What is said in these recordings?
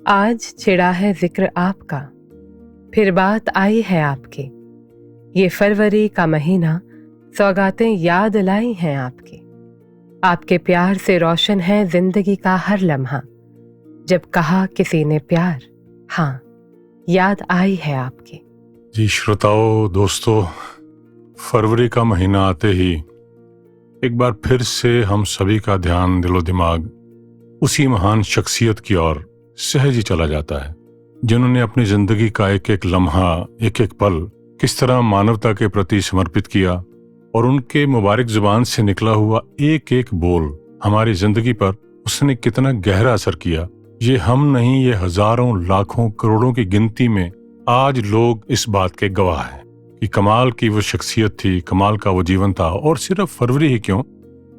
आज छिड़ा है जिक्र आपका, फिर बात आई है आपकी। ये फरवरी का महीना सौगातें याद लाई हैं आपकी। आपके प्यार से रोशन है जिंदगी का हर लम्हा। जब कहा किसी ने प्यार, हाँ, याद आई है आपकी। जी श्रोताओं, दोस्तों, फरवरी का महीना आते ही एक बार फिर से हम सभी का ध्यान दिलो दिमाग उसी महान शख्सियत की ओर सहज ही चला जाता है, जिन्होंने अपनी जिंदगी का एक एक लम्हा, एक एक पल किस तरह मानवता के प्रति समर्पित किया और उनके मुबारक जुबान से निकला हुआ एक एक बोल हमारी जिंदगी पर उसने कितना गहरा असर किया। ये हम नहीं, ये हजारों, लाखों, करोड़ों की गिनती में आज लोग इस बात के गवाह हैं कि कमाल की वो शख्सियत थी, कमाल का वो जीवन था। और सिर्फ फरवरी ही क्यों,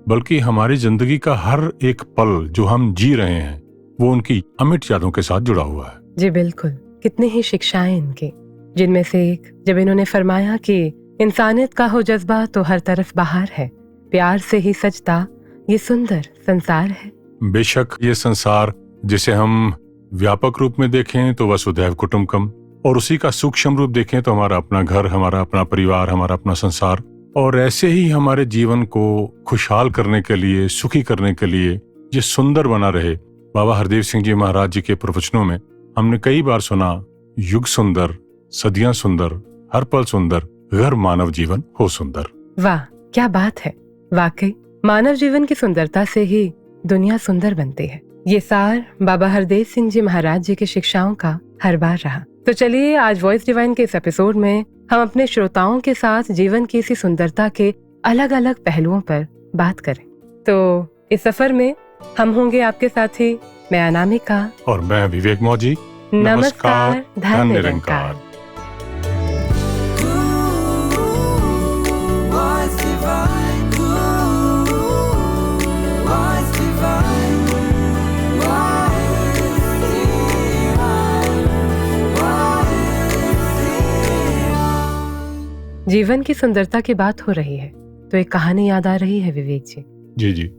बल्कि हमारी जिंदगी का हर एक पल जो हम जी रहे हैं वो उनकी अमिट यादों के साथ जुड़ा हुआ है। जी बिल्कुल, कितनी ही शिक्षाएं इनकी, जिनमें से एक जब इन्होंने फरमाया कि इंसानियत का हो जज्बा तो हर तरफ बाहर है, प्यार से ही सजता ये सुंदर संसार है। बेशक ये संसार जिसे हम व्यापक रूप में देखें तो वसुधैव कुटुंबकम, और उसी का सूक्ष्म रूप देखें तो हमारा अपना घर, हमारा अपना परिवार, हमारा अपना संसार। और ऐसे ही हमारे जीवन को खुशहाल करने के लिए, सुखी करने के लिए ये सुंदर बना रहे। बाबा हरदेव सिंह जी महाराज जी के प्रवचनों में हमने कई बार सुना, युग सुंदर, सदियां सुंदर, हर पल सुंदर, घर मानव जीवन हो सुंदर। वाह, क्या बात है। वाकई मानव जीवन की सुंदरता से ही दुनिया सुंदर बनती है। ये सार बाबा हरदेव सिंह जी महाराज जी की शिक्षाओं का हर बार रहा। तो चलिए आज वॉइस डिवाइन के इस एपिसोड में हम अपने श्रोताओं के साथ जीवन की इसी सुंदरता के अलग अलग पहलुओं पर बात करें। तो इस सफर में हम होंगे आपके साथी, मैं अनामिका और मैं विवेक मौजी। नमस्कार, धन निरंकार। जीवन की सुंदरता की बात हो रही है तो एक कहानी याद आ रही है विवेक जी। जी जी।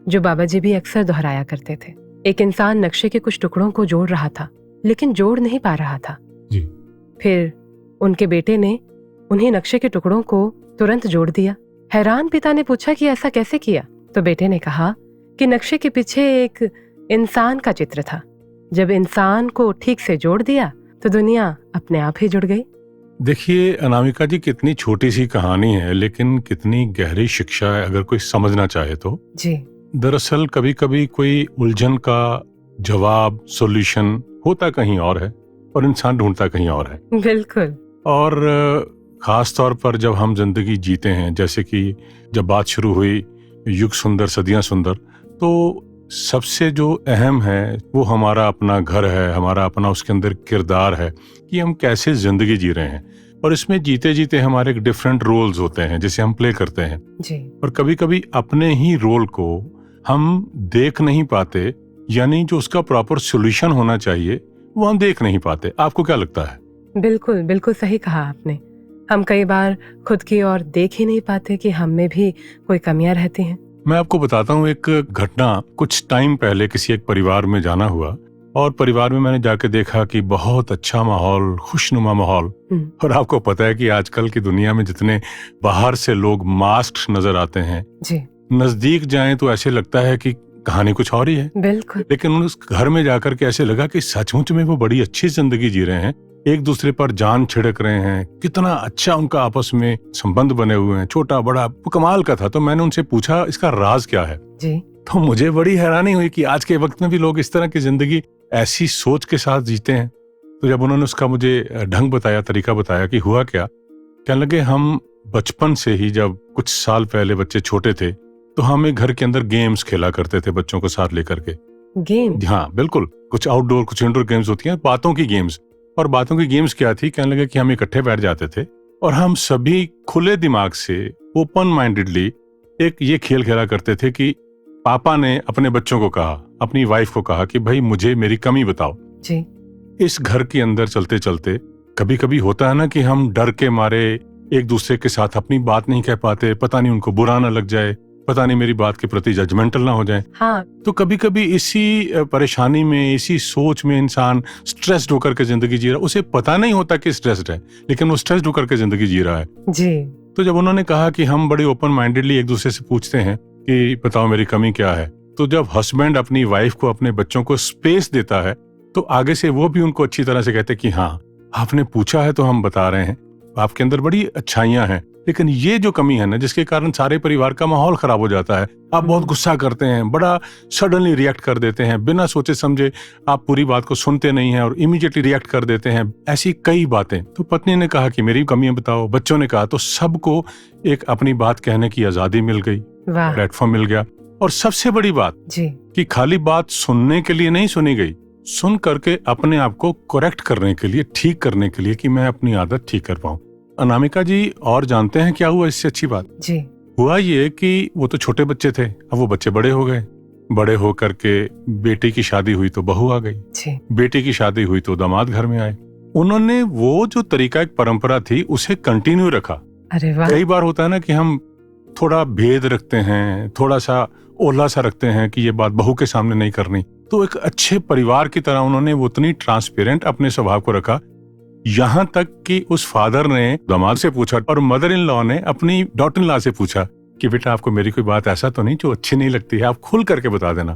जो बाबा जी भी अक्सर दोहराया करते थे। एक इंसान नक्शे के कुछ टुकड़ों को जोड़ रहा था लेकिन जोड़ नहीं पा रहा था जी। फिर उनके बेटे ने उन्हीं नक्शे के टुकड़ों को तुरंत जोड़ दिया। हैरान पिता ने पूछा कि ऐसा कैसे किया, तो बेटे ने कहा कि नक्शे के पीछे एक इंसान का चित्र था। जब इंसान को ठीक से जोड़ दिया तो दुनिया अपने आप ही जुड़ गई। देखिए अनामिका जी, कितनी छोटी सी कहानी है लेकिन कितनी गहरी शिक्षा है अगर कोई समझना चाहे तो। जी। दरअसल कभी कभी कोई उलझन का जवाब, सॉल्यूशन होता कहीं और है और इंसान ढूंढता कहीं और है। बिल्कुल। और खास तौर पर जब हम जिंदगी जीते हैं, जैसे कि जब बात शुरू हुई युग सुंदर सदियां सुंदर, तो सबसे जो अहम है वो हमारा अपना घर है, हमारा अपना उसके अंदर किरदार है कि हम कैसे जिंदगी जी रहे हैं। और इसमें जीते जीते हमारे डिफरेंट रोल्स होते हैं जिसे हम प्ले करते हैं जी। और कभी कभी अपने ही रोल को हम देख नहीं पाते, यानी जो उसका प्रॉपर सॉल्यूशन होना चाहिए वो हम देख नहीं पाते। आपको क्या लगता है? बिल्कुल बिल्कुल सही कहा आपने। हम कई बार खुद की ओर देख ही नहीं पाते कि हम में भी कोई कमियां रहती हैं। मैं आपको बताता हूँ एक घटना। कुछ टाइम पहले किसी एक परिवार में जाना हुआ और परिवार में मैंने जाके देखा कि बहुत अच्छा माहौल, खुशनुमा माहौल। और आपको पता है कि आजकल की दुनिया में जितने बाहर से लोग मास्क नजर आते हैं जी, नजदीक जाएं तो ऐसे लगता है कि कहानी कुछ और ही है। बिल्कुल। लेकिन उस घर में जाकर के ऐसे लगा कि सचमुच में वो बड़ी अच्छी जिंदगी जी रहे हैं, एक दूसरे पर जान छिड़क रहे हैं, कितना अच्छा उनका आपस में संबंध बने हुए हैं, छोटा बड़ा, वो कमाल का था। तो मैंने उनसे पूछा इसका राज क्या है जी। तो मुझे बड़ी हैरानी हुई कि आज के वक्त में भी लोग इस तरह की जिंदगी ऐसी सोच के साथ जीते हैं। तो जब उन्होंने उसका मुझे ढंग बताया, तरीका बताया कि हुआ क्या, कहने लगे हम बचपन से ही, जब कुछ साल पहले बच्चे छोटे थे तो हम एक घर के अंदर गेम्स खेला करते थे बच्चों को साथ लेकर के। गेम? हाँ बिल्कुल, कुछ आउटडोर कुछ इंडोर गेम्स होती हैं, बातों की गेम्स। और बातों की गेम्स क्या थी, कहने लगे कि हम इकट्ठे बैठ जाते थे और हम सभी खुले दिमाग से, ओपन माइंडेडली एक ये खेल खेला करते थे कि पापा ने अपने बच्चों को कहा, अपनी वाइफ को कहा कि भाई मुझे मेरी कमी बताओ जी। इस घर के अंदर चलते चलते कभी कभी होता है ना कि हम डर के मारे एक दूसरे के साथ अपनी बात नहीं कह पाते, पता नहीं उनको बुरा ना लग जाए, पता नहीं मेरी बात के प्रति जजमेंटल ना हो जाए। हाँ, तो कभी कभी इसी परेशानी में, इसी सोच में इंसान स्ट्रेस्ड होकर के जिंदगी जी रहा है। उसे पता नहीं होता कि स्ट्रेस्ड है, लेकिन वो स्ट्रेस्ड होकर के जिंदगी जी रहा है जी। तो जब उन्होंने कहा कि हम बड़ी ओपन माइंडेडली एक दूसरे से पूछते हैं कि बताओ मेरी कमी क्या है, तो जब हस्बैंड अपनी वाइफ को, अपने बच्चों को स्पेस देता है, तो आगे से वो भी उनको अच्छी तरह से कहते हैं कि हाँ, आपने पूछा है तो हम बता रहे हैं, आपके अंदर बड़ी अच्छाइयां हैं, लेकिन ये जो कमी है ना, जिसके कारण सारे परिवार का माहौल खराब हो जाता है। आप बहुत गुस्सा करते हैं, बड़ा सडनली रिएक्ट कर देते हैं, बिना सोचे समझे आप पूरी बात को सुनते नहीं हैं और इमीडिएटली रिएक्ट कर देते हैं। ऐसी कई बातें। तो पत्नी ने कहा कि मेरी कमियां बताओ, बच्चों ने कहा, तो सबको एक अपनी बात कहने की आजादी मिल गई, प्लेटफॉर्म मिल गया। और सबसे बड़ी बात जी, कि खाली बात सुनने के लिए नहीं सुनी गई, सुन करके अपने आप को करेक्ट करने के लिए, ठीक करने के लिए, कि मैं अपनी आदत ठीक कर पाऊं। अनामिका जी, और जानते हैं क्या हुआ इससे अच्छी बात? जी। हुआ ये कि वो तो छोटे बच्चे थे, अब वो बच्चे बड़े हो गए। बड़े हो करके बेटी की शादी हुई तो बहू आ गई, बेटी की शादी हुई तो दामाद घर में आए। उन्होंने वो जो तरीका, एक परंपरा थी, उसे कंटिन्यू रखा। अरे वाह। कई बार होता है ना कि हम थोड़ा भेद रखते हैं, थोड़ा सा ओला सा रखते हैं कि ये बात बहू के सामने नहीं करनी। तो एक अच्छे परिवार की तरह उन्होंने वो उतनी ट्रांसपेरेंट अपने स्वभाव को रखा, यहाँ तक कि उस फादर ने दामाद से पूछा और मदर इन लॉ ने अपनी डॉटर इन लॉ से पूछा कि बेटा, आपको मेरी कोई बात ऐसा तो नहीं जो अच्छी नहीं लगती है, आप खुल करके बता देना।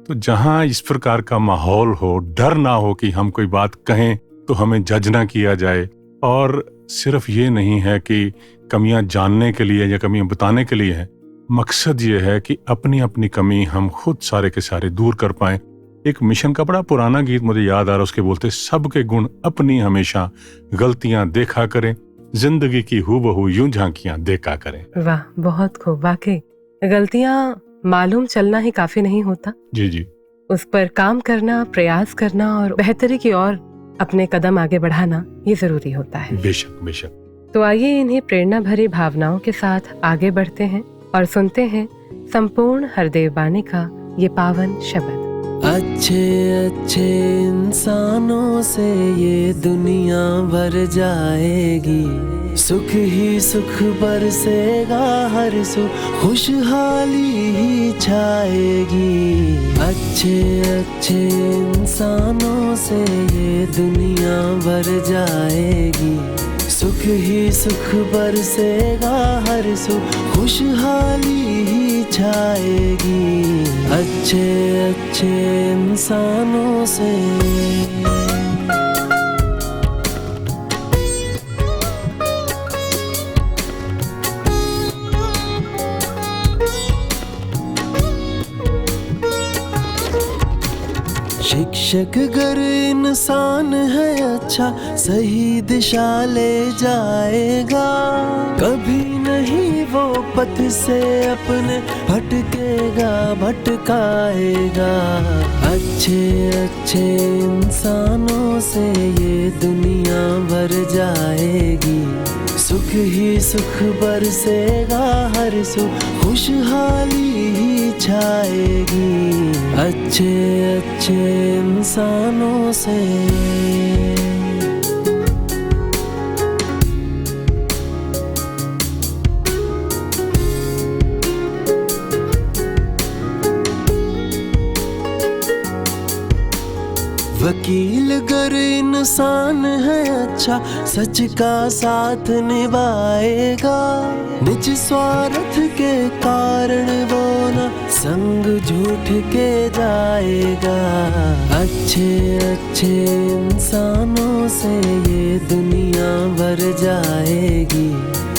तो जहाँ इस प्रकार का माहौल हो, डर ना हो कि हम कोई बात कहें तो हमें जज ना किया जाए, और सिर्फ ये नहीं है कि कमियां जानने के लिए या कमियां बताने के लिए है, मकसद ये है कि अपनी अपनी कमी हम खुद सारे के सारे दूर कर पाएं। एक मिशन का बड़ा पुराना गीत मुझे याद आ रहा है, उसके बोलते, सबके गुण अपनी हमेशा, गलतियां देखा करें, जिंदगी की हूबहू यूं झांकियां देखा करें। वाह, बहुत खूब। वाकई गलतियां मालूम चलना ही काफी नहीं होता। जी जी। उस पर काम करना, प्रयास करना और बेहतरी की ओर अपने कदम आगे बढ़ाना, ये जरूरी होता है। बेशक बेशक। तो आइए इन्हीं प्रेरणा भरी भावनाओं के साथ आगे बढ़ते हैं और सुनते हैं संपूर्ण हरदेव बानी का ये पावन शब्द। अच्छे अच्छे इंसानों से ये दुनिया भर जाएगी, सुख ही सुख बरसेगा हर सुख, खुशहाली ही छाएगी। अच्छे अच्छे इंसानों से ये दुनिया भर जाएगी, सुख ही सुख बरसेगा हर सुख, खुशहाली ही छाएगी। अच्छे अच्छे इंसानों से। शिक्षक अगर इंसान है अच्छा, सही दिशा ले जाएगा, कभी नहीं वो पथ से अपने भटकेगा भटकाएगा। अच्छे अच्छे इंसानों से ये दुनिया भर जाएगी, सुख ही सुख बरसेगा हर सुख, खुशहाली ही छाएगी। अच्छे अच्छे इंसानों से। वकील अगर इंसान है अच्छा, सच का साथ निभाएगा, निज स्वार्थ के कारण वो न संग झूठ के जाएगा। अच्छे अच्छे इंसानों से ये दुनिया भर जाएगी,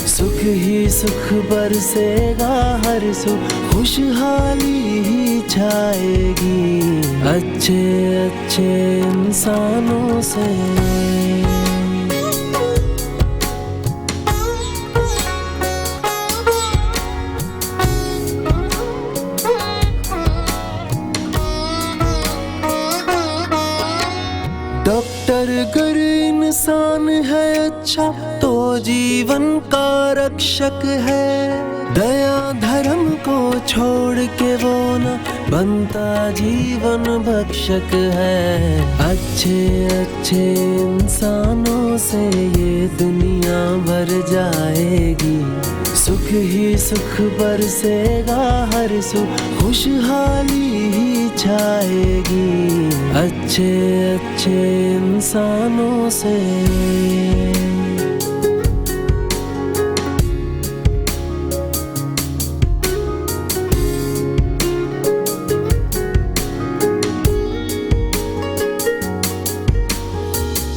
सुख ही सुख बरसेगा हर सुख, खुशहाली ही छाएगी। अच्छे अच्छे इंसानों से। डॉक्टर अगर इंसान है अच्छा, तो जीवन का रक्षक है, दया धर्म को छोड़ के वो न बनता जीवन भक्षक है। अच्छे अच्छे इंसानों से ये दुनिया भर जाएगी, सुख ही सुख बरसेगा हर सू, खुशहाली ही छाएगी अच्छे अच्छे इंसानों से।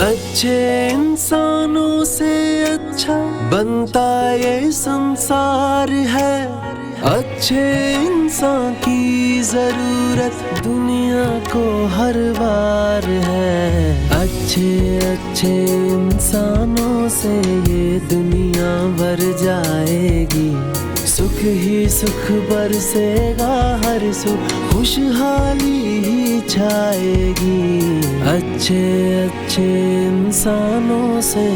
अच्छे इंसानों से अच्छा बनता ये संसार है, अच्छे इंसान की जरूरत दुनिया को हर बार है। अच्छे अच्छे इंसानों से ये दुनिया भर जाएगी, सुख ही सुख बरसेगा हर सू, खुशहाली ही छाएगी अच्छे अच्छे इंसानों से।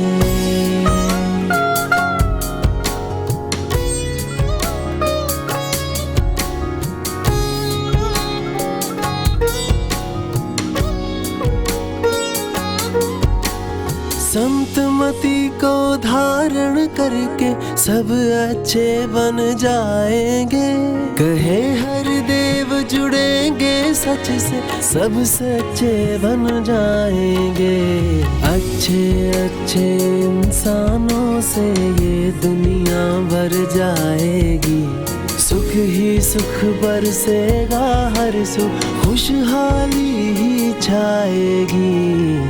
संतमति को धारण करके सब अच्छे बन जाएंगे, कहे हर देव जुड़ेंगे सच से, सब सच्चे बन जाएंगे। अच्छे अच्छे इंसानों से ये दुनिया भर जाएगी, सुख ही सुख बरसेगा हर सू, खुशहाली ही छाएगी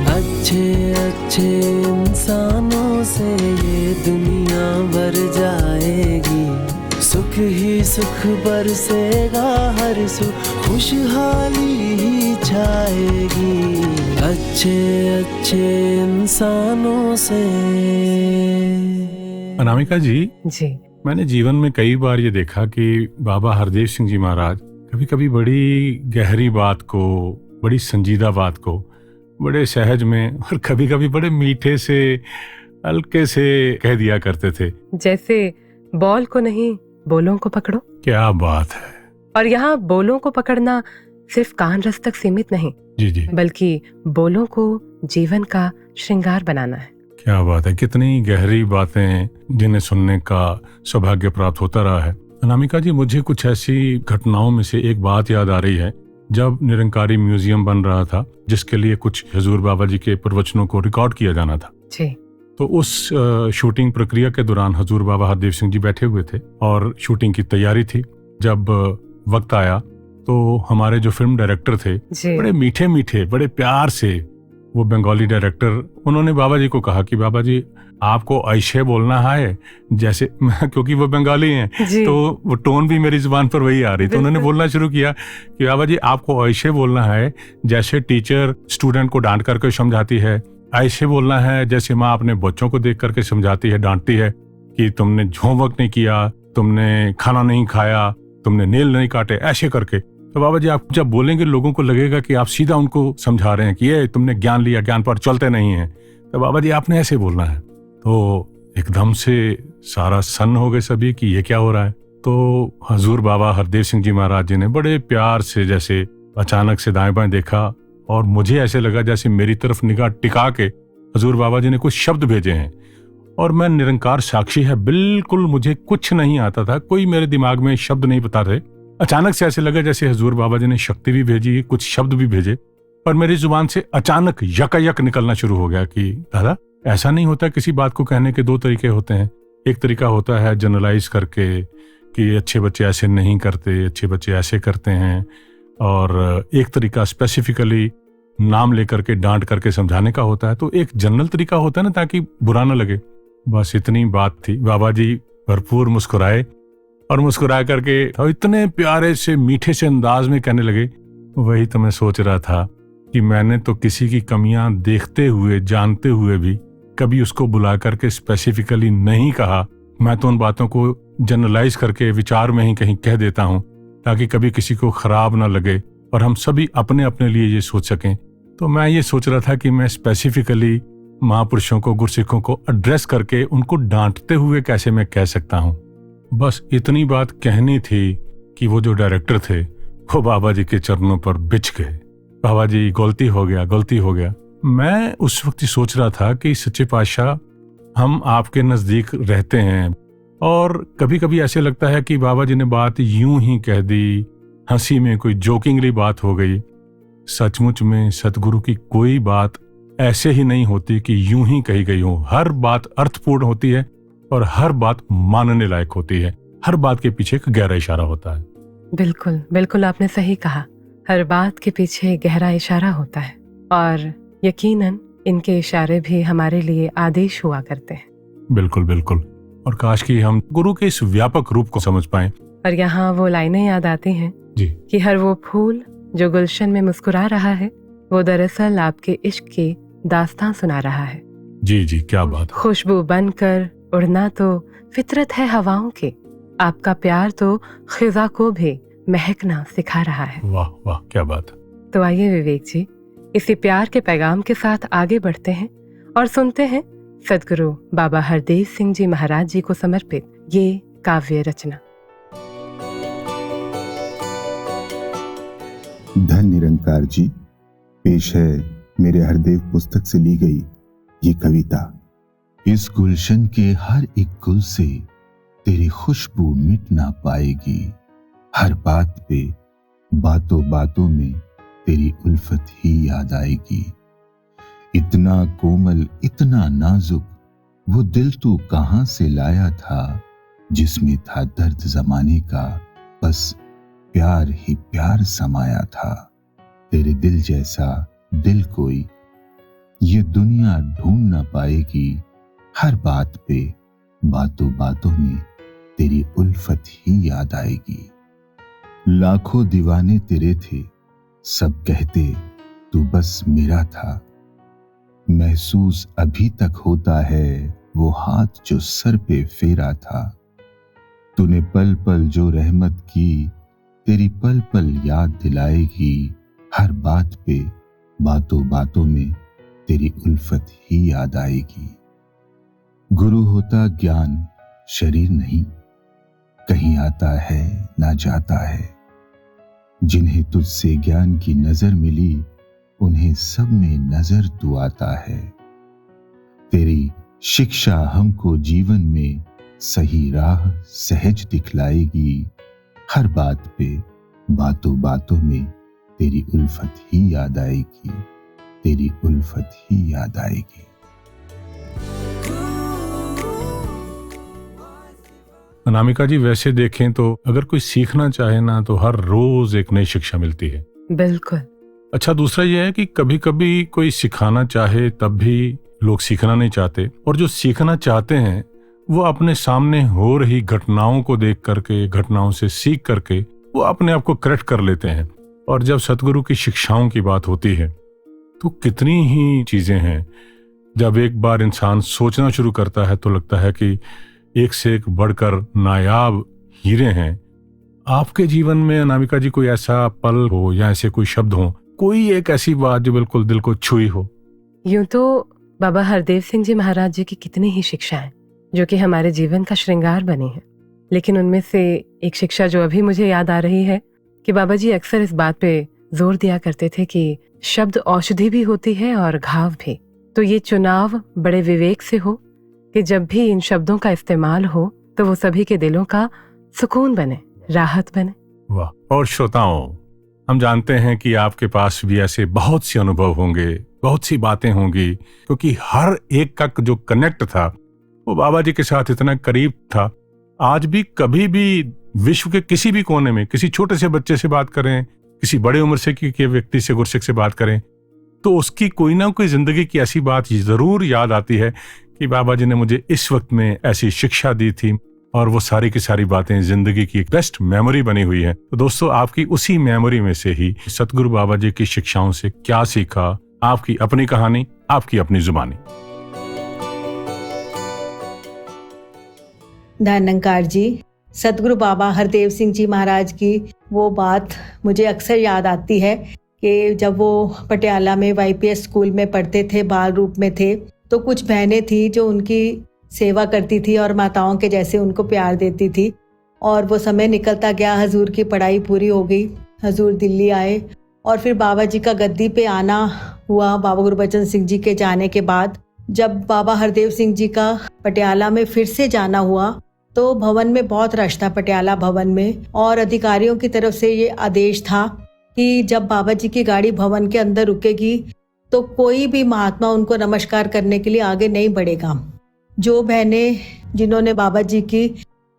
अच्छे अच्छे इंसानों से ये दुनिया भर जाएगी, सुख ही सुख बरसेगा हर सू, खुशहाली ही छाएगी अच्छे अच्छे इंसानों से। अनामिका जी, मैंने जीवन में कई बार ये देखा कि बाबा हरदेव सिंह जी महाराज कभी कभी बड़ी गहरी बात को, बड़ी संजीदा बात को बड़े सहज में और कभी कभी बड़े मीठे से, हल्के से कह दिया करते थे। जैसे बॉल को नहीं बोलों को पकड़ो। क्या बात है। और यहाँ बोलों को पकड़ना सिर्फ कान रस तक सीमित नहीं, जी, बल्कि बोलों को जीवन का श्रृंगार बनाना है। क्या बात है, कितनी गहरी बातें जिन्हें सुनने का सौभाग्य प्राप्त होता रहा है। अनामिका जी, मुझे कुछ ऐसी घटनाओं में से एक बात याद आ रही है। जब निरंकारी म्यूजियम बन रहा था, जिसके लिए कुछ हुजूर बाबा जी के प्रवचनों को रिकॉर्ड किया जाना था जी, तो उस शूटिंग प्रक्रिया के दौरान हुजूर बाबा हरदेव सिंह जी बैठे हुए थे और शूटिंग की तैयारी थी। जब वक्त आया तो हमारे जो फिल्म डायरेक्टर थे, बड़े मीठे मीठे, बड़े प्यार से वो बंगाली डायरेक्टर, उन्होंने बाबा जी को कहा कि बाबा जी आपको ऐसे बोलना है जैसे, क्योंकि वो बंगाली हैं तो वो टोन भी मेरी जुबान पर वही आ रही, तो उन्होंने बोलना शुरू किया कि बाबा जी आपको ऐसे बोलना है जैसे टीचर स्टूडेंट को डांट करके समझाती है, ऐसे बोलना है जैसे माँ अपने बच्चों को देख करके समझाती है, डांटती है कि तुमने होमवर्क नहीं किया, तुमने खाना नहीं खाया, तुमने नेल नहीं काटे, ऐसे करके। तो बाबा जी आप जब बोलेंगे लोगों को लगेगा कि आप सीधा उनको समझा रहे हैं कि ये तुमने ज्ञान लिया, ज्ञान पर चलते नहीं है, तो बाबा जी आपने ऐसे बोलना है। तो एकदम से सारा सन्न हो गए सभी कि ये क्या हो रहा है। तो हुजूर बाबा हरदेव सिंह जी महाराज जी ने बड़े प्यार से जैसे अचानक से दाएं बाएं देखा और मुझे ऐसे लगा जैसे मेरी तरफ निगाह टिका के हुजूर बाबा जी ने कुछ शब्द भेजे हैं और मैं निरंकार साक्षी है, बिल्कुल मुझे कुछ नहीं आता था, कोई मेरे दिमाग में शब्द नहीं बता रहे। अचानक से ऐसे लगा जैसे हुजूर बाबा जी ने शक्ति भी भेजी, कुछ शब्द भी भेजे और मेरी जुबान से अचानक यकायक निकलना शुरू हो गया कि दादा ऐसा नहीं होता, किसी बात को कहने के दो तरीके होते हैं। एक तरीका होता है जनरलाइज करके कि अच्छे बच्चे ऐसे नहीं करते, अच्छे बच्चे ऐसे करते हैं, और एक तरीका स्पेसिफिकली नाम लेकर के डांट करके समझाने का होता है। तो एक जनरल तरीका होता है ना, ताकि बुरा ना लगे, बस इतनी बात थी। बाबा जी भरपूर मुस्कुराए और मुस्कुरा करके इतने प्यारे से मीठे से अंदाज में कहने लगे, वही तो मैं सोच रहा था कि मैंने तो किसी की कमियां देखते हुए, जानते हुए भी कभी उसको बुला करके स्पेसिफिकली नहीं कहा। मैं तो उन बातों को जनरलाइज करके विचार में ही कहीं कह देता हूं ताकि कभी किसी को खराब ना लगे और हम सभी अपने अपने लिए ये सोच सकें। तो मैं ये सोच रहा था कि मैं स्पेसिफिकली महापुरुषों को, गुरसिखों को एड्रेस करके उनको डांटते हुए कैसे मैं कह सकता हूं। बस इतनी बात कहनी थी कि वो जो डायरेक्टर थे वो बाबा जी के चरणों पर बिछ गए। बाबा जी गलती हो गया, गलती हो गया। मैं उस वक्त सोच रहा था कि सच्चे पातशाह, हम आपके नजदीक रहते हैं, और कभी कभी ऐसे लगता है कि बाबा जी ने बात यूं ही कह दी, हंसी में कोई जोकिंगली बात हो गई। सचमुच में सतगुरु की कोई बात ऐसे ही नहीं होती कि यूं ही कही गई हो। हर बात अर्थपूर्ण होती है और हर बात मानने लायक होती है। हर बात के पीछे एक गहरा इशारा होता है। बिल्कुल बिल्कुल, आपने सही कहा। हर बात के पीछे गहरा इशारा होता है और यकीनन इनके इशारे भी हमारे लिए आदेश हुआ करते हैं। बिल्कुल बिल्कुल, और काश कि हम गुरु के इस व्यापक रूप को समझ पाएं। और यहाँ वो लाइनें याद आती हैं जी कि हर वो फूल जो गुलशन में मुस्कुरा रहा है वो दरअसल आपके इश्क की दास्तां सुना रहा है। जी जी, क्या बात है। खुशबू बनकर उड़ना तो फितरत है हवाओं की, आपका प्यार तो खिजा को भी महकना सिखा रहा है। वाह वाह, क्या बात है। तो आइए विवेक जी, इसी प्यार के पैगाम के साथ आगे बढ़ते हैं और सुनते हैं सदगुरु बाबा हरदेव सिंह जी महाराज जी को समर्पित ये काव्य रचना। धन निरंकार जी, पेश है मेरे हरदेव पुस्तक से ली गई ये कविता। इस गुलशन के हर एक गुल से तेरी खुशबू मिट ना पाएगी, हर बात पे बातों बातों में तेरी उल्फत ही याद आएगी। इतना कोमल इतना नाजुक वो दिल तू कहां से लाया था, जिसमें था दर्द जमाने का, बस प्यार ही प्यार समाया था। तेरे दिल जैसा दिल कोई ये दुनिया ढूंढ ना पाएगी, हर बात पे बातों बातों में तेरी उल्फत ही याद आएगी। लाखों दीवाने तेरे थे, सब कहते तू बस मेरा था, महसूस अभी तक होता है वो हाथ जो सर पे फेरा था। तूने पल पल जो रहमत की, तेरी पल पल याद दिलाएगी, हर बात पे बातों बातों में तेरी उल्फत ही याद आएगी। गुरु होता ज्ञान शरीर नहीं, कहीं आता है ना जाता है, जिन्हें तुझसे ज्ञान की नजर मिली, उन्हें सब में नजर तू आता है। तेरी शिक्षा हमको जीवन में सही राह सहज दिखलाएगी, हर बात पे बातों बातों में तेरी उल्फत ही याद आएगी, तेरी उल्फत ही याद आएगी। अनामिका जी, वैसे देखें तो अगर कोई सीखना चाहे ना तो हर रोज एक नई शिक्षा मिलती है। बिल्कुल। अच्छा, दूसरा यह है कि कभी कभी कोई सिखाना चाहे तब भी लोग सीखना नहीं चाहते, और जो सीखना चाहते हैं वो अपने सामने हो रही घटनाओं को देख करके, घटनाओं से सीख करके वो अपने आप को करेक्ट कर लेते हैं। और जब सतगुरु की शिक्षाओं की बात होती है तो कितनी ही चीजें हैं। जब एक बार इंसान सोचना शुरू करता है तो लगता है कि एक से एक बढ़कर नायाब हीरे हैं। आपके जीवन में अनामिका जी कोई ऐसा पल हो या ऐसे कोई शब्द हो, कोई एक ऐसी बात जो बिल्कुल दिल को छुई हो? यूं तो बाबा हरदेव सिंह जी महाराज जी की कितनी ही शिक्षाएं जो कि हमारे जीवन का श्रृंगार बनी है, लेकिन उनमें से एक शिक्षा जो अभी मुझे याद आ रही है कि बाबा जी अक्सर इस बात पे जोर दिया करते थे कि शब्द औषधि भी होती है और घाव भी। तो ये चुनाव बड़े विवेक से हो कि जब भी इन शब्दों का इस्तेमाल हो तो वो सभी के दिलों का सुकून बने, राहत बने। वाह। और श्रोताओं, हम जानते हैं कि आपके पास भी ऐसे बहुत से अनुभव होंगे, बहुत सी बातें होंगी, क्योंकि हर एक का जो कनेक्ट था वो बाबा जी के साथ इतना करीब था। आज भी कभी भी विश्व के किसी भी कोने में किसी छोटे से बच्चे से बात करें, किसी बड़े उम्र से के व्यक्ति से, गुरसिक से बात करें, तो उसकी कोई ना कोई जिंदगी की ऐसी बात जरूर याद आती है कि बाबा जी ने मुझे इस वक्त में ऐसी शिक्षा दी थी, और वो सारी की सारी बातें जिंदगी की एक बेस्ट मेमोरी बनी हुई है। तो दोस्तों, आपकी उसी मेमोरी में से ही सतगुरु बाबा जी की शिक्षाओं से क्या सीखा, आपकी अपनी कहानी, आपकी अपनी जुबानी। धन्यकार जी, सतगुरु बाबा हरदेव सिंह जी महाराज की वो बात मुझे अक्सर याद आती है कि जब वो पटियाला में YPS स्कूल में पढ़ते थे, बाल रूप में थे, तो कुछ बहनें थी जो उनकी सेवा करती थी और माताओं के जैसे उनको प्यार देती थी। और वो समय निकलता गया, हजूर की पढ़ाई पूरी हो गई, हजूर दिल्ली आए और फिर बाबा जी का गद्दी पे आना हुआ। बाबा गुरबचन सिंह जी के जाने के बाद जब बाबा हरदेव सिंह जी का पटियाला में फिर से जाना हुआ तो भवन में बहुत रश था, पटियाला भवन में, और अधिकारियों की तरफ से ये आदेश था कि जब बाबा जी की गाड़ी भवन के अंदर रुकेगी तो कोई भी महात्मा उनको नमस्कार करने के लिए आगे नहीं बढ़ेगा। जो बहनें जिन्होंने बाबा जी की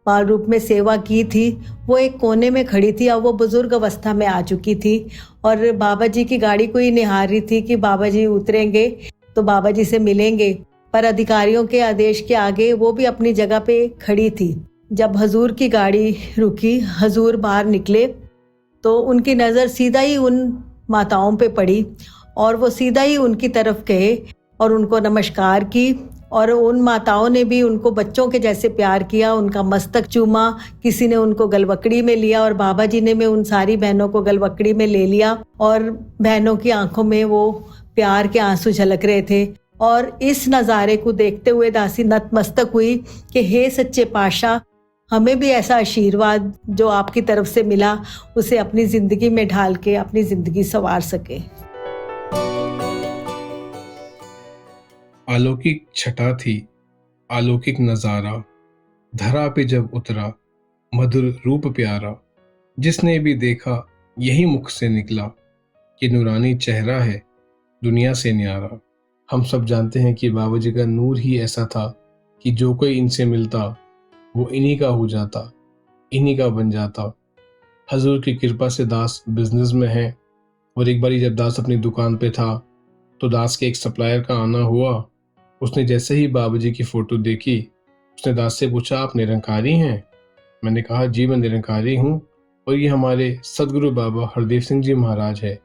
बाल रूप में सेवा की थी वो एक कोने में खड़ी थी, अब वो बुजुर्ग अवस्था में आ चुकी थी और बाबा जी की गाड़ी को ही निहार रही थी कि बाबा जी उतरेंगे तो बाबा जी से मिलेंगे, पर अधिकारियों के आदेश के आगे वो भी अपनी जगह पे खड़ी थी। जब हजूर की गाड़ी रुकी, हजूर बाहर निकले तो उनकी नज़र सीधा ही उन माताओं पे पड़ी और वो सीधा ही उनकी तरफ गए और उनको नमस्कार की, और उन माताओं ने भी उनको बच्चों के जैसे प्यार किया, उनका मस्तक चूमा, किसी ने उनको गलवकड़ी में लिया और बाबा जी ने में उन सारी बहनों को गलवकड़ी में ले लिया और बहनों की आंखों में वो प्यार के आंसू झलक रहे थे। और इस नज़ारे को देखते हुए दासी नतमस्तक हुई कि हे सच्चे पातशाह, हमें भी ऐसा आशीर्वाद जो आपकी तरफ से मिला उसे अपनी ज़िंदगी में ढाल के अपनी ज़िंदगी संवार सके। अलौकिक छटा थी, अलौकिक नज़ारा, धरा पे जब उतरा, मधुर रूप प्यारा, जिसने भी देखा यही मुख से निकला, कि नूरानी चेहरा है दुनिया से न्यारा। हम सब जानते हैं कि बाबा जी का नूर ही ऐसा था कि जो कोई इनसे मिलता वो इन्हीं का हो जाता, इन्हीं का बन जाता। हजूर की कृपा से दास बिजनेस में है और एक बारी जब दास अपनी दुकान पे था तो दास के एक सप्लायर का आना हुआ। उसने जैसे ही बाबा जी की फ़ोटो देखी उसने दास से पूछा, आप निरंकारी हैं? मैंने कहा, जी मैं निरंकारी हूँ और ये हमारे सदगुरु बाबा हरदेव सिंह जी महाराज है।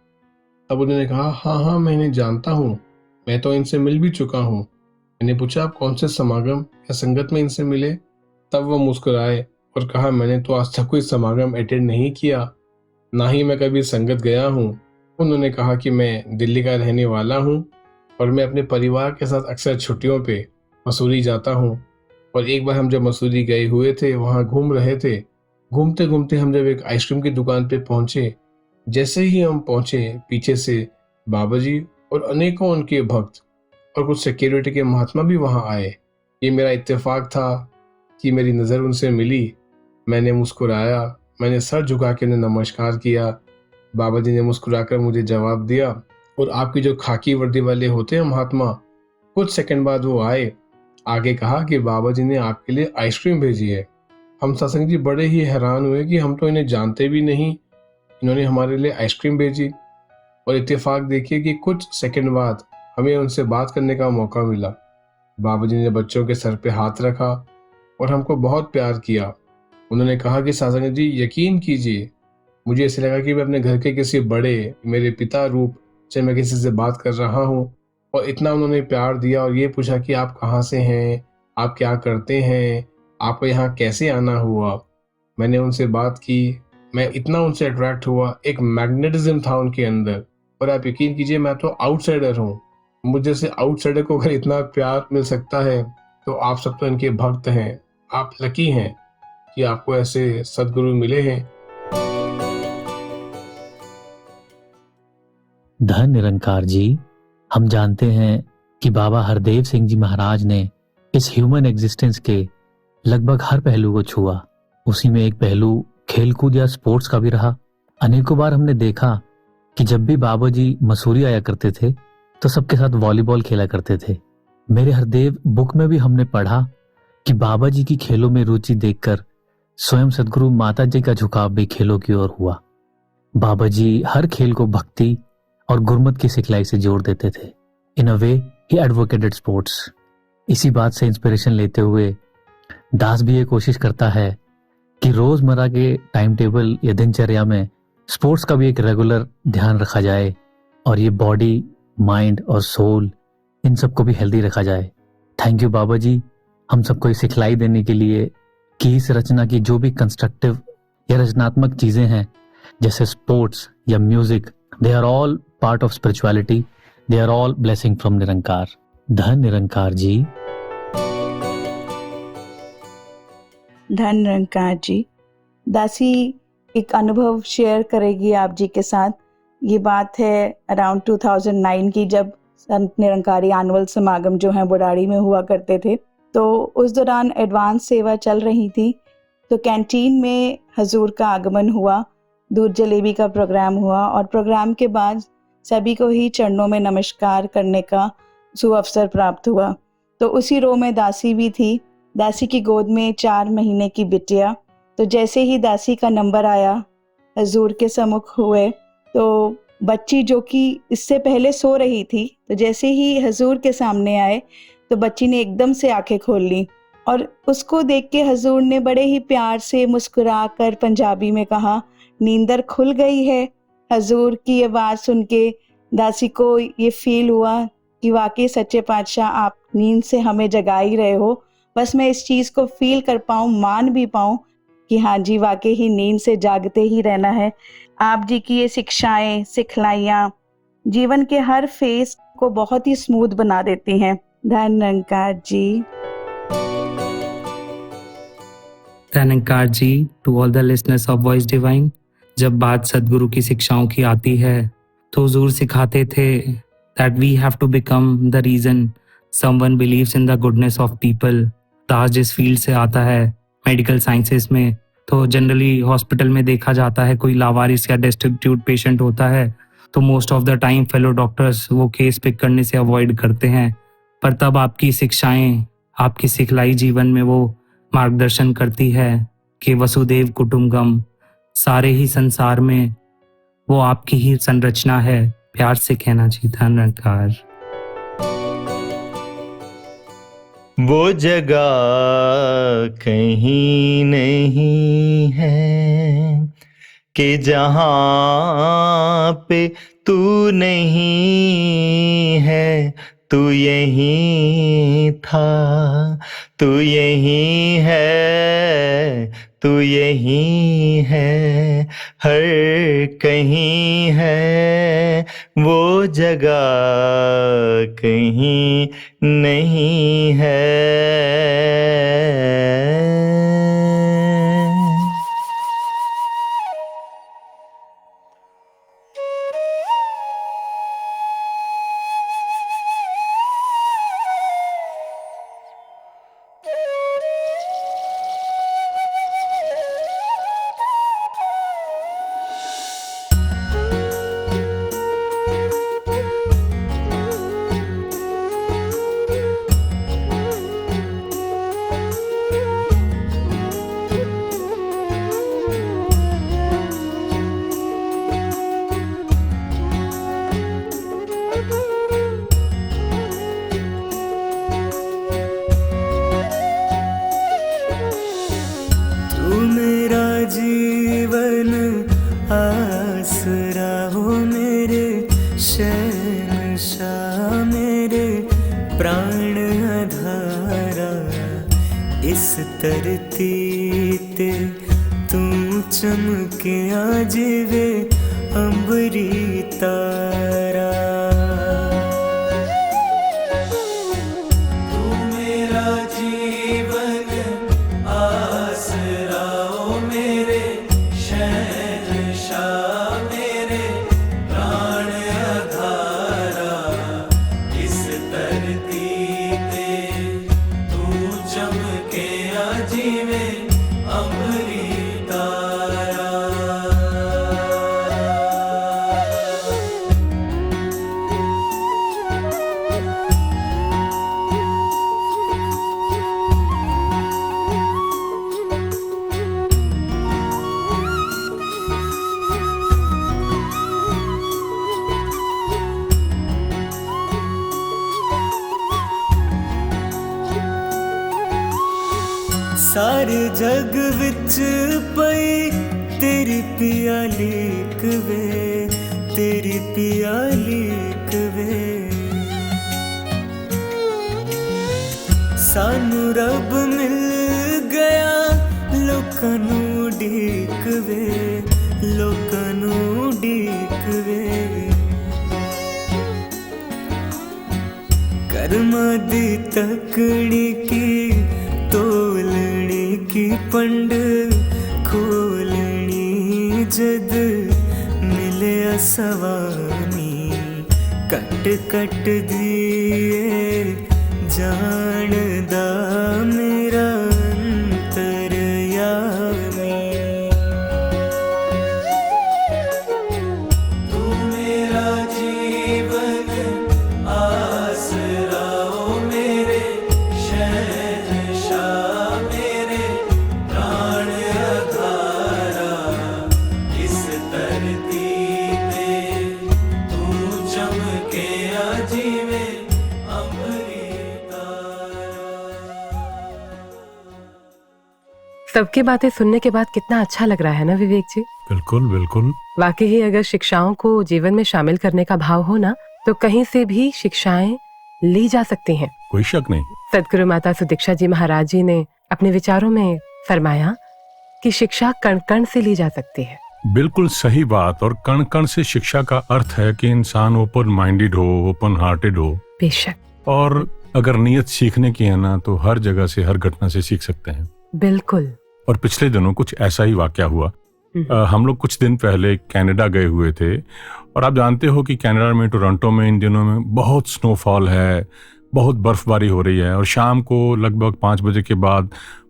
तब उन्होंने कहा, हाँ हाँ मैं इन्हें जानता हूँ, मैं तो इनसे मिल भी चुका हूँ। मैंने पूछा, आप कौन से समागम या संगत में इनसे मिले? तब वो मुस्कुराए और कहा, मैंने तो आज तक कोई समागम अटेंड नहीं किया, ना ही मैं कभी संगत गया हूँ। उन्होंने कहा कि मैं दिल्ली का रहने वाला हूँ और मैं अपने परिवार के साथ अक्सर छुट्टियों पे मसूरी जाता हूँ। और एक बार हम जब मसूरी गए हुए थे, वहाँ घूम रहे थे, घूमते घूमते हम जब एक आइसक्रीम की दुकान पे पहुँचे, जैसे ही हम पहुँचे पीछे से बाबा जी और अनेकों उनके भक्त और कुछ सिक्योरिटी के महात्मा भी वहाँ आए। ये मेरा इत्तेफाक था कि मेरी नज़र उनसे मिली। मैंने मुस्कुराया, मैंने सर झुका के उन्हें नमस्कार किया। बाबा जी ने मुस्कुराकर मुझे जवाब दिया और आपकी जो खाकी वर्दी वाले होते हैं महात्मा, कुछ सेकंड बाद वो आए, आगे कहा कि बाबा जी ने आपके लिए आइसक्रीम भेजी है। हम सत्संग जी बड़े ही हैरान हुए कि हम तो इन्हें जानते भी नहीं, इन्होंने हमारे लिए आइसक्रीम भेजी। और इत्तेफाक देखिए कि कुछ सेकंड बाद हमें उनसे बात करने का मौका मिला। बाबा जी ने बच्चों के सर पे हाथ रखा और हमको बहुत प्यार किया। उन्होंने कहा कि सत्संग जी यकीन कीजिए, मुझे ऐसे लगा कि मैं अपने घर के किसी बड़े, मेरे पिता रूप से मैं किसी से बात कर रहा हूँ। और इतना उन्होंने प्यार दिया और ये पूछा कि आप कहाँ से हैं, आप क्या करते हैं, आपको यहाँ कैसे आना हुआ। मैंने उनसे बात की, मैं इतना उनसे अट्रैक्ट हुआ, एक मैग्नेटिज्म था उनके अंदर। और आप यकीन कीजिए, मैं तो आउटसाइडर हूँ, मुझे से आउटसाइडर को अगर इतना प्यार मिल सकता है तो आप सब तो इनके भक्त हैं। आप लकी हैं कि आपको ऐसे सदगुरु मिले हैं। धन निरंकार जी, हम जानते हैं कि बाबा हरदेव सिंह जी महाराज ने इस ह्यूमन एग्जिस्टेंस के लगभग हर पहलू को छुआ। उसी में एक पहलू खेलकूद या स्पोर्ट्स का भी रहा। अनेकों बार हमने देखा कि जब भी बाबा जी मसूरी आया करते थे तो सबके साथ वॉलीबॉल खेला करते थे। मेरे हरदेव बुक में भी हमने पढ़ा कि बाबा जी की खेलों में रुचि देखकर स्वयं सदगुरु माता जी का झुकाव भी खेलों की ओर हुआ। बाबा जी हर खेल को भक्ति और गुरमत की सिखलाई से जोड़ देते थे। इन अ वे ही एडवोकेटेड स्पोर्ट्स। इसी बात से इंस्पिरेशन लेते हुए दास भी ये कोशिश करता है कि रोजमर्रा के टाइम टेबल या दिनचर्या में स्पोर्ट्स का भी एक रेगुलर ध्यान रखा जाए और ये बॉडी, माइंड और सोल इन सबको भी हेल्दी रखा जाए। थैंक यू बाबा जी, हम सबको ये सिखलाई देने के लिए कि इस रचना की जो भी कंस्ट्रक्टिव या रचनात्मक चीजें हैं जैसे स्पोर्ट्स या music, they are all part of spirituality, they are all blessing from Nirankar. धन निरंकार जी। धन निरंकार जी। दासी एक अनुभव शेयर करेगी आप जी के साथ। ये बात है अराउंड 2009 की, जब संत निरंकारी एनुअल समागम जो है बुराड़ी में हुआ करते थे। तो उस दौरान एडवांस सेवा चल रही थी। तो कैंटीन में हजूर का आगमन हुआ, दूध जलेबी का प्रोग्राम हुआ और प्रोग्राम के बाद सभी को ही चरणों में नमस्कार करने का सुअवसर प्राप्त हुआ। तो उसी रो में दासी भी थी। दासी की गोद में 4 महीने की बिटिया। तो जैसे ही दासी का नंबर आया, हजूर के सम्मुख हुए, तो बच्ची जो कि इससे पहले सो रही थी, तो जैसे ही हजूर के सामने आए तो बच्ची ने एकदम से आंखें खोल ली और उसको देख के हजूर ने बड़े ही प्यार से मुस्कुरा कर पंजाबी में कहा, नींदर खुल गई है। हजूर की ये बात सुन के दासी को ये फील हुआ कि वाकई सच्चे पातशाह आप नींद से हमें जगा ही रहे हो। बस मैं इस चीज़ को फील कर पाऊँ, मान भी पाऊँ कि हाँ जी वाकई ही नींद से जागते ही रहना है। आप जी की ये शिक्षाएं, सिखलाइयाँ जीवन के हर फेस को बहुत ही स्मूथ बना देती हैं। धन निरंकार जी। धन Nirankar ji to all the listeners of voice divine. जब बात सदगुरु की शिक्षाओं की आती है तो हुजूर सिखाते थे that we have to become the reason someone believes in the goodness of people. दास जिस फील्ड से आता है मेडिकल साइंसेस में, तो जनरली हॉस्पिटल में देखा जाता है कोई लावारिस या डेस्टिट्यूट पेशेंट होता है तो most of the time fellow doctors वो केस पिक करने से अवॉइड करते हैं। पर तब आपकी शिक्षाएं, आपकी सिखलाई जीवन में वो मार्गदर्शन करती है कि वसुदेव कुटुंबकम, सारे ही संसार में वो आपकी ही संरचना है। प्यार से कहना चाहिए धन निरंकार। वो जगह कहीं नहीं है कि जहाँ पे तू नहीं है, तू यहीं था, तू यहीं है, तू यहीं है, हर कहीं है, वो जगह कहीं नहीं है। धरती ते तू चमके आज वे अंबरी तारा। तू मेरा जीवन आसरा ओ मेरे शहंशाह मेरे प्राण आधारा। इस धरती ते तू चमके आज वे अंबरी तारा। सारे जग विच पई तेरी प्याली कवे, तेरी प्याली कवे। सानू रब मिल गया लोकां नू उडीकवे, लोकां नू उडीकवे। कर्मा दी तकड़ी की तोलनी की पंड खोलनी जद मिले सवामी। कट कट दिए जानदा सबकी बातें सुनने के बाद कितना अच्छा लग रहा है ना विवेक जी। बिल्कुल बिल्कुल। वाकई ही अगर शिक्षाओं को जीवन में शामिल करने का भाव हो ना, तो कहीं से भी शिक्षाएं ली जा सकती हैं। कोई शक नहीं। सदगुरु माता सुदीक्षा जी महाराज जी ने अपने विचारों में फरमाया कि शिक्षा कण कण से ली जा सकती है। बिल्कुल सही बात। और कण कण से शिक्षा का अर्थ है कि इंसान ओपन माइंडेड हो, ओपन हार्टेड हो। बेशक। और अगर नीयत सीखने की है ना, तो हर जगह से, हर घटना से सीख सकते हैं। बिल्कुल। और पिछले दिनों कुछ ऐसा ही वाकया हुआ। हम लोग कुछ दिन पहले कनाडा गए हुए थे, और आप जानते हो कि कनाडा में, टोरंटो में इन दिनों में बहुत स्नोफॉल है, बहुत बर्फबारी हो रही है, और शाम को लगभग 5 बजे के बाद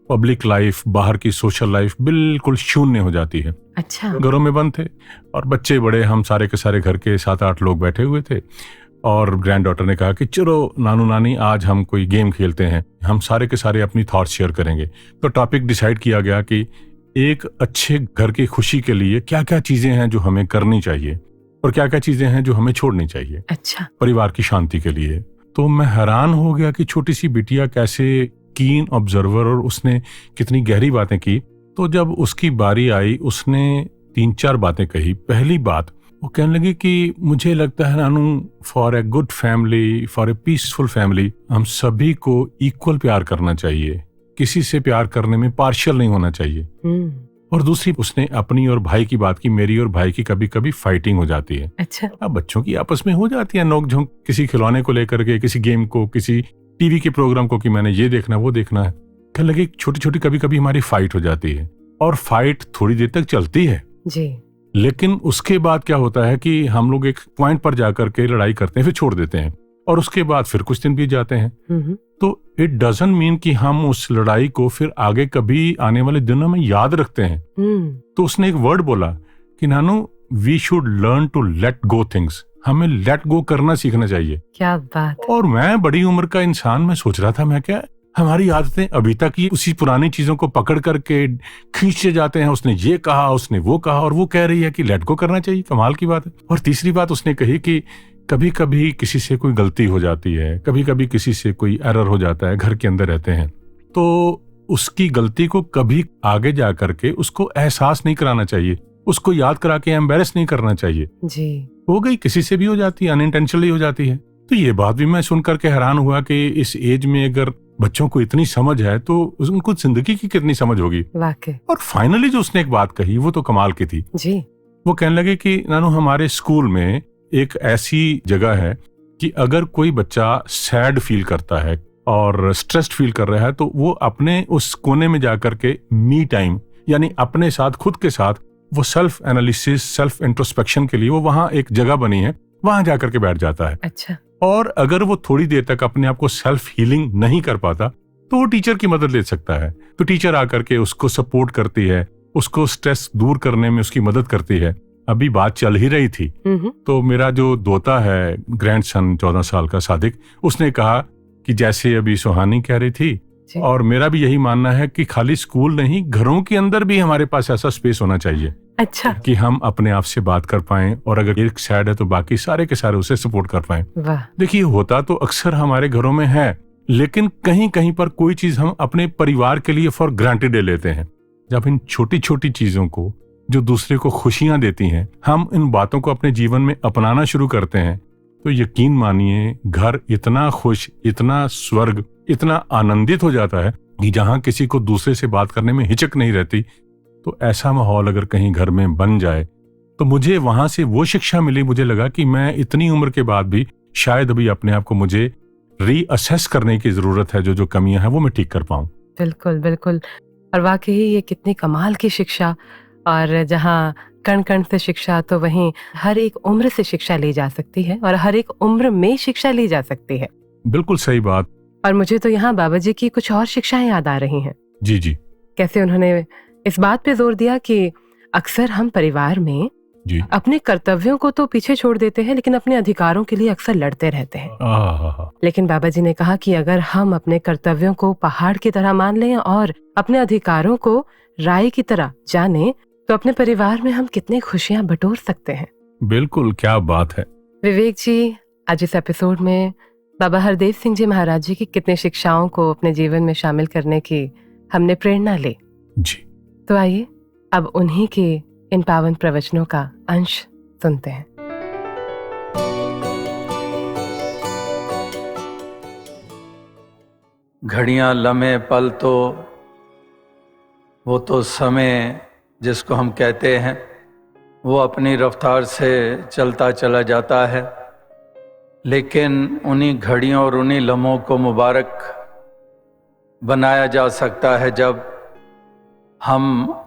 पब्लिक लाइफ, बाहर की सोशल लाइफ बिल्कुल शून्य हो जाती है। अच्छा। घरों में बंद थे, और बच्चे बड़े, हम सारे के सारे घर के 7-8 लोग बैठे हुए थे। और ग्रैंड डॉटर ने कहा कि चलो नानू नानी आज हम कोई गेम खेलते हैं, हम सारे के सारे अपनी थॉट्स शेयर करेंगे। तो टॉपिक डिसाइड किया गया कि एक अच्छे घर की खुशी के लिए क्या क्या चीजें हैं जो हमें करनी चाहिए, और क्या क्या चीजें हैं जो हमें छोड़नी चाहिए। अच्छा। परिवार की शांति के लिए। तो मैं हैरान हो गया कि छोटी सी बिटिया कैसे कीन ऑब्जर्वर, और उसने कितनी गहरी बातें की। तो जब उसकी बारी आई, उसने 3-4 बातें कही। पहली बात वो कहने लगी कि मुझे लगता है नानू, for a good family, for a peaceful family, हम सभी को इक्वल प्यार करना चाहिए, किसी से प्यार करने में पार्शियल नहीं होना चाहिए। और दूसरी, उसने अपनी और भाई की बात की। मेरी और भाई की कभी कभी फाइटिंग हो जाती है। अच्छा। अब बच्चों की आपस में हो जाती है नोक झोंक, किसी खिलौने को लेकर के, किसी गेम को, किसी टीवी के प्रोग्राम को, कि मैंने ये देखना वो देखना है। कहने लगी छोटी छोटी कभी कभी हमारी फाइट हो जाती है, और फाइट थोड़ी देर तक चलती है जी। लेकिन उसके बाद क्या होता है कि हम लोग एक पॉइंट पर जाकर के लड़ाई करते हैं, फिर छोड़ देते हैं, और उसके बाद फिर कुछ दिन बीत जाते हैं। तो इट डजंट मीन कि हम उस लड़ाई को फिर आगे कभी आने वाले दिनों में याद रखते हैं। तो उसने एक वर्ड बोला कि नानू, we should learn to let go things, हमें लेट गो करना सीखना चाहिए। क्या बात। और मैं बड़ी उम्र का इंसान, मैं सोच रहा था, मैं क्या, हमारी आदतें अभी तक ही उसी पुरानी चीजों को पकड़ करके खींचे जाते हैं। उसने ये कहा, उसने वो कहा, और वो कह रही है कि लेट गो करना चाहिए। कमाल की बात है। और तीसरी बात उसने कही कि कभी कभी किसी से कोई गलती हो जाती है, कभी कभी किसी से कोई एरर हो जाता है, घर के अंदर रहते हैं, तो उसकी गलती को कभी आगे जा करके उसको एहसास नहीं कराना चाहिए, उसको याद करा के एम्बेरस नहीं करना चाहिए जी। हो गई, किसी से भी हो जाती है, अनइंटेंशनली हो जाती है। तो ये बात भी मैं सुनकर के हैरान हुआ कि इस एज में अगर बच्चों को इतनी समझ है तो उनको जिंदगी की कितनी समझ होगी। वाकई। और फाइनली जो उसने एक बात कही वो तो कमाल की थी जी। वो कहने लगे कि नानू, हमारे स्कूल में एक ऐसी जगह है कि अगर कोई बच्चा सैड फील करता है और स्ट्रेस्ड फील कर रहा है, तो वो अपने उस कोने में जाकर के मी टाइम, यानी अपने साथ, खुद के साथ, वो सेल्फ एनालिसिस, सेल्फ इंट्रोस्पेक्शन के लिए वो वहां एक जगह बनी है, वहां जाकर के बैठ जाता है। अच्छा। और अगर वो थोड़ी देर तक अपने आप को सेल्फ हीलिंग नहीं कर पाता, तो वो टीचर की मदद ले सकता है। तो टीचर आकर के उसको सपोर्ट करती है, उसको स्ट्रेस दूर करने में उसकी मदद करती है। अभी बात चल ही रही थी, तो मेरा जो दोता है, ग्रैंडसन 14 साल का सादिक, उसने कहा कि जैसे अभी सुहानी कह रही थी, और मेरा भी यही मानना है कि खाली स्कूल नहीं, घरों के अंदर भी हमारे पास ऐसा स्पेस होना चाहिए। अच्छा। कि हम अपने आप से बात कर पाएं, और अगर एक सैड है तो बाकी सारे के सारे उसे सपोर्ट कर पाएं। वाह। देखिए, होता तो अक्सर हमारे घरों में है, लेकिन कहीं कहीं पर कोई चीज हम अपने परिवार के लिए फॉर ग्रांटेड ले लेते हैं। जब इन छोटी छोटी चीजों को, जो दूसरे को खुशियां देती हैं, हम इन बातों को अपने जीवन में अपनाना शुरू करते हैं, तो यकीन मानिए घर इतना खुश, इतना स्वर्ग, इतना आनंदित हो जाता है कि जहां किसी को दूसरे से बात करने में हिचक नहीं रहती। तो ऐसा माहौल अगर कहीं घर में बन जाए, तो मुझे वहां से वो शिक्षा मिली, मुझे लगा कि मैं इतनी उम्र के बाद भी शायद अभी अपने आप को मुझे रीअसेस करने की जरूरत है, जो कमियां हैं वो मैं ठीक कर पाऊं। बिल्कुल बिल्कुल। और वाकई ये कितनी कमाल की शिक्षा, और जहाँ कण कण से शिक्षा, तो वहीं हर एक उम्र से शिक्षा ली जा सकती है, और हर एक उम्र में शिक्षा ली जा सकती है। बिल्कुल सही बात। और मुझे तो यहाँ बाबा जी की कुछ और शिक्षाएं याद आ रही हैं। जी जी। कैसे उन्होंने इस बात पे जोर दिया कि अक्सर हम परिवार में जी। अपने कर्तव्यों को तो पीछे छोड़ देते हैं, लेकिन अपने अधिकारों के लिए अक्सर लड़ते रहते हैं। लेकिन बाबा जी ने कहा कि अगर हम अपने कर्तव्यों को पहाड़ की तरह मान लें और अपने अधिकारों को राई की तरह जाने, तो अपने परिवार में हम कितनी खुशियां बटोर सकते हैं। बिल्कुल, क्या बात है। विवेक जी, आज इस एपिसोड में बाबा हरदेव सिंह जी महाराज जी की कितनी शिक्षाओं को अपने जीवन में शामिल करने की हमने प्रेरणा ली। जी। तो आइए अब उन्हीं के इन पावन प्रवचनों का अंश सुनते हैं। घड़ियां, लम्हे, पल तो वो तो समय जिसको हम कहते हैं वो अपनी रफ्तार से चलता चला जाता है, लेकिन उन्हीं घड़ियों और उन्हीं लम्हों को मुबारक बनाया जा सकता है जब हम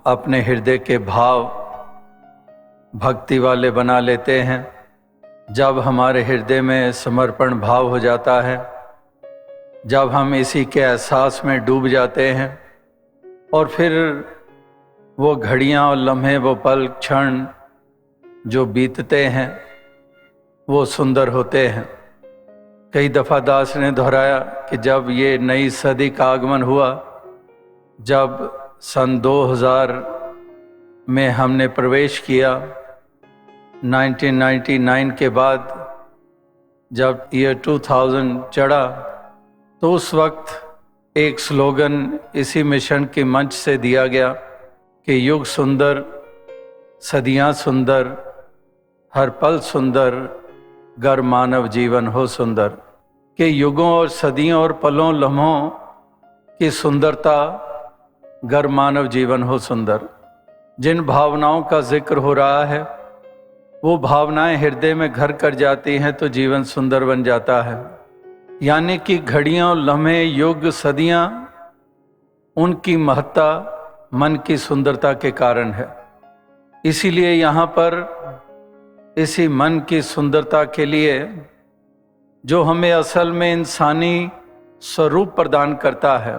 अपने हृदय के भाव भक्ति वाले बना लेते हैं, जब हमारे हृदय में समर्पण भाव हो जाता है, जब हम इसी के एहसास में डूब जाते हैं और फिर वो घड़ियां और लम्हे, वो पल क्षण जो बीतते हैं वो सुंदर होते हैं। कई दफ़ा दास ने दोहराया कि जब ये नई सदी का आगमन हुआ, जब सन 2000 में हमने प्रवेश किया, 1999 के बाद जब ईयर 2000 चढ़ा, तो उस वक्त एक स्लोगन इसी मिशन के मंच से दिया गया कि युग सुंदर, सदियां सुंदर, हर पल सुंदर, गर मानव जीवन हो सुंदर। कि युगों और सदियों और पलों लम्हों की सुंदरता, गर मानव जीवन हो सुंदर। जिन भावनाओं का जिक्र हो रहा है वो भावनाएं हृदय में घर कर जाती हैं तो जीवन सुंदर बन जाता है। यानी कि घड़ियां, लम्हे, युग, सदियां, उनकी महत्ता मन की सुंदरता के कारण है। इसीलिए यहाँ पर इसी मन की सुंदरता के लिए जो हमें असल में इंसानी स्वरूप प्रदान करता है,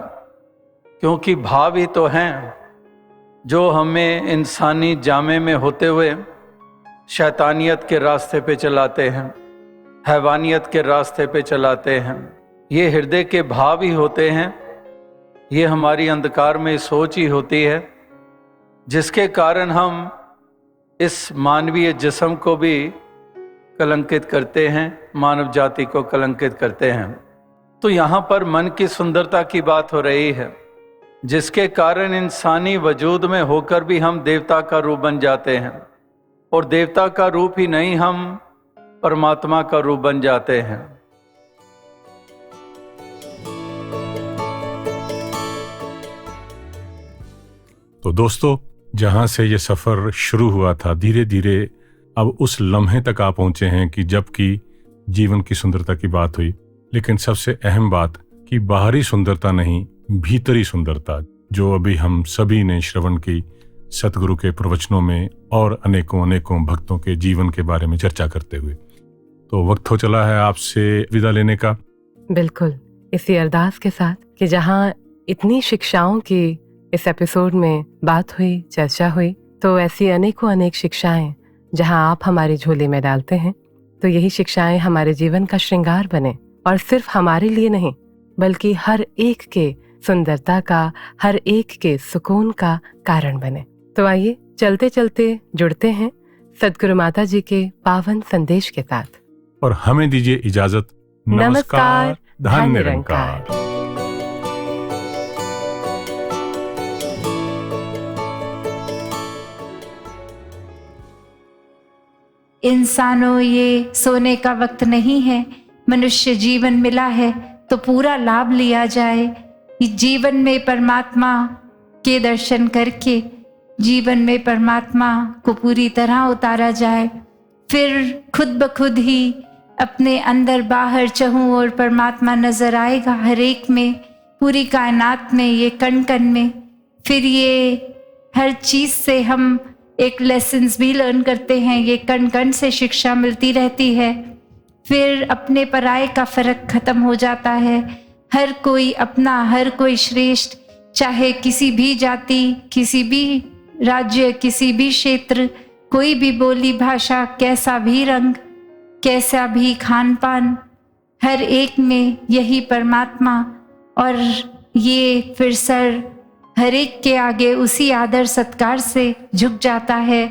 क्योंकि भाव ही तो हैं जो हमें इंसानी जामे में होते हुए शैतानियत के रास्ते पे चलाते हैं, हैवानियत के रास्ते पे चलाते हैं। ये हृदय के भाव ही होते हैं, ये हमारी अंधकार में सोच ही होती है, जिसके कारण हम इस मानवीय जिस्म को भी कलंकित करते हैं, मानव जाति को कलंकित करते हैं। तो यहाँ पर मन की सुंदरता की बात हो रही है, जिसके कारण इंसानी वजूद में होकर भी हम देवता का रूप बन जाते हैं, और देवता का रूप ही नहीं, हम परमात्मा का रूप बन जाते हैं। तो दोस्तों, जहां से ये सफर शुरू हुआ था, धीरे धीरे अब उस लम्हे तक आ पहुंचे हैं कि जबकि जीवन की सुंदरता की बात हुई, लेकिन सबसे अहम बात कि बाहरी सुंदरता नहीं, भीतरी सुंदरता, जो अभी हम सभी ने श्रवण की सतगुरु के प्रवचनों में और अनेकों अनेकों भक्तों के जीवन के बारे में चर्चा करते हुए। तो वक्त हो चला है आपसे विदा लेने का। बिल्कुल, इसी अरदास के साथ कि जहाँ इतनी शिक्षाओं की इस एपिसोड में बात हुई, चर्चा हुई, तो ऐसी अनेकों अनेक शिक्षाएं जहां आप हमारी झोली में डालते हैं, तो यही शिक्षाएं हमारे जीवन का श्रृंगार बने, और सिर्फ हमारे लिए नहीं बल्कि हर एक के सुंदरता का, हर एक के सुकून का कारण बने। तो आइए चलते चलते जुड़ते हैं सदगुरु माता जी के पावन संदेश के साथ, और हमें दीजिए इजाजत। नमस्कार, धन्य धन्य निरंकार। निरंकार। इंसानों, ये सोने का वक्त नहीं है, मनुष्य जीवन मिला है तो पूरा लाभ लिया जाए। जीवन में परमात्मा के दर्शन करके जीवन में परमात्मा को पूरी तरह उतारा जाए, फिर खुद ब खुद ही अपने अंदर बाहर चहूँ और परमात्मा नजर आएगा हर एक में, पूरी कायनात में, ये कण कण में। फिर ये हर चीज़ से हम एक लेसन्स भी लर्न करते हैं, ये कण कण से शिक्षा मिलती रहती है। फिर अपने पराये का फर्क खत्म हो जाता है, हर कोई अपना, हर कोई श्रेष्ठ, चाहे किसी भी जाति, किसी भी राज्य, किसी भी क्षेत्र, कोई भी बोली भाषा, कैसा भी रंग, कैसा भी खान पान, हर एक में यही परमात्मा। और ये फिर सर हर एक के आगे उसी आदर सत्कार से झुक जाता है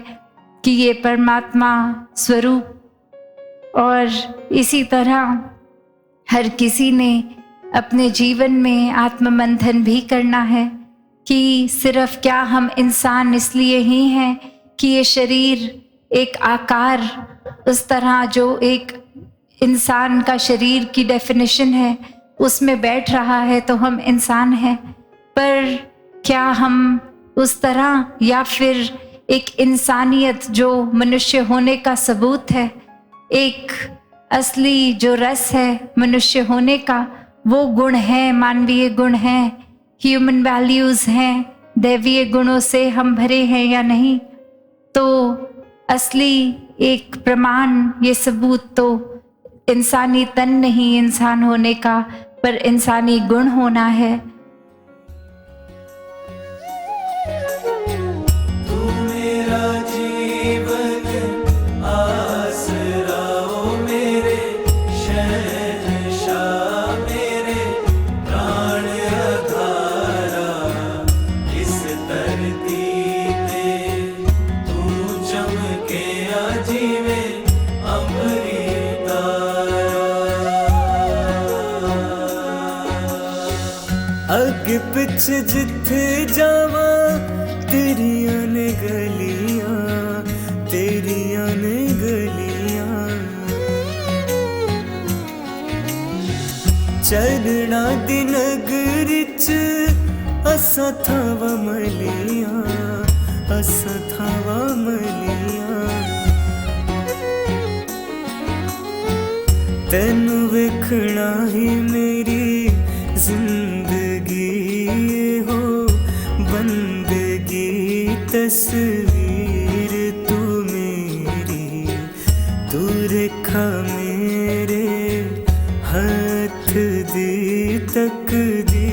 कि ये परमात्मा स्वरूप। और इसी तरह हर किसी ने अपने जीवन में आत्ममंथन भी करना है कि सिर्फ क्या हम इंसान इसलिए ही हैं कि ये शरीर एक आकार उस तरह जो एक इंसान का शरीर की डेफिनेशन है उसमें बैठ रहा है तो हम इंसान हैं, पर क्या हम उस तरह या फिर एक इंसानियत जो मनुष्य होने का सबूत है, एक असली जो रस है मनुष्य होने का, वो गुण है, मानवीय गुण हैं, ह्यूमन वैल्यूज हैं, दैवीय गुणों से हम भरे हैं या नहीं। तो असली एक प्रमाण, ये सबूत तो इंसानी तन नहीं इंसान होने का, पर इंसानी गुण होना है। अगे पिछे जिथे जावा तेरिया ने गलियां, तेरिया ने गलियां, चरना दी नगरी च असा थावा मलियां, असा थावा मलियां, तेनू वेखना ही मेरी जिंदगी हो बंदगी, तस्वीर तू मेरी, तू रेखा मेरे हाथ दी तकदीर।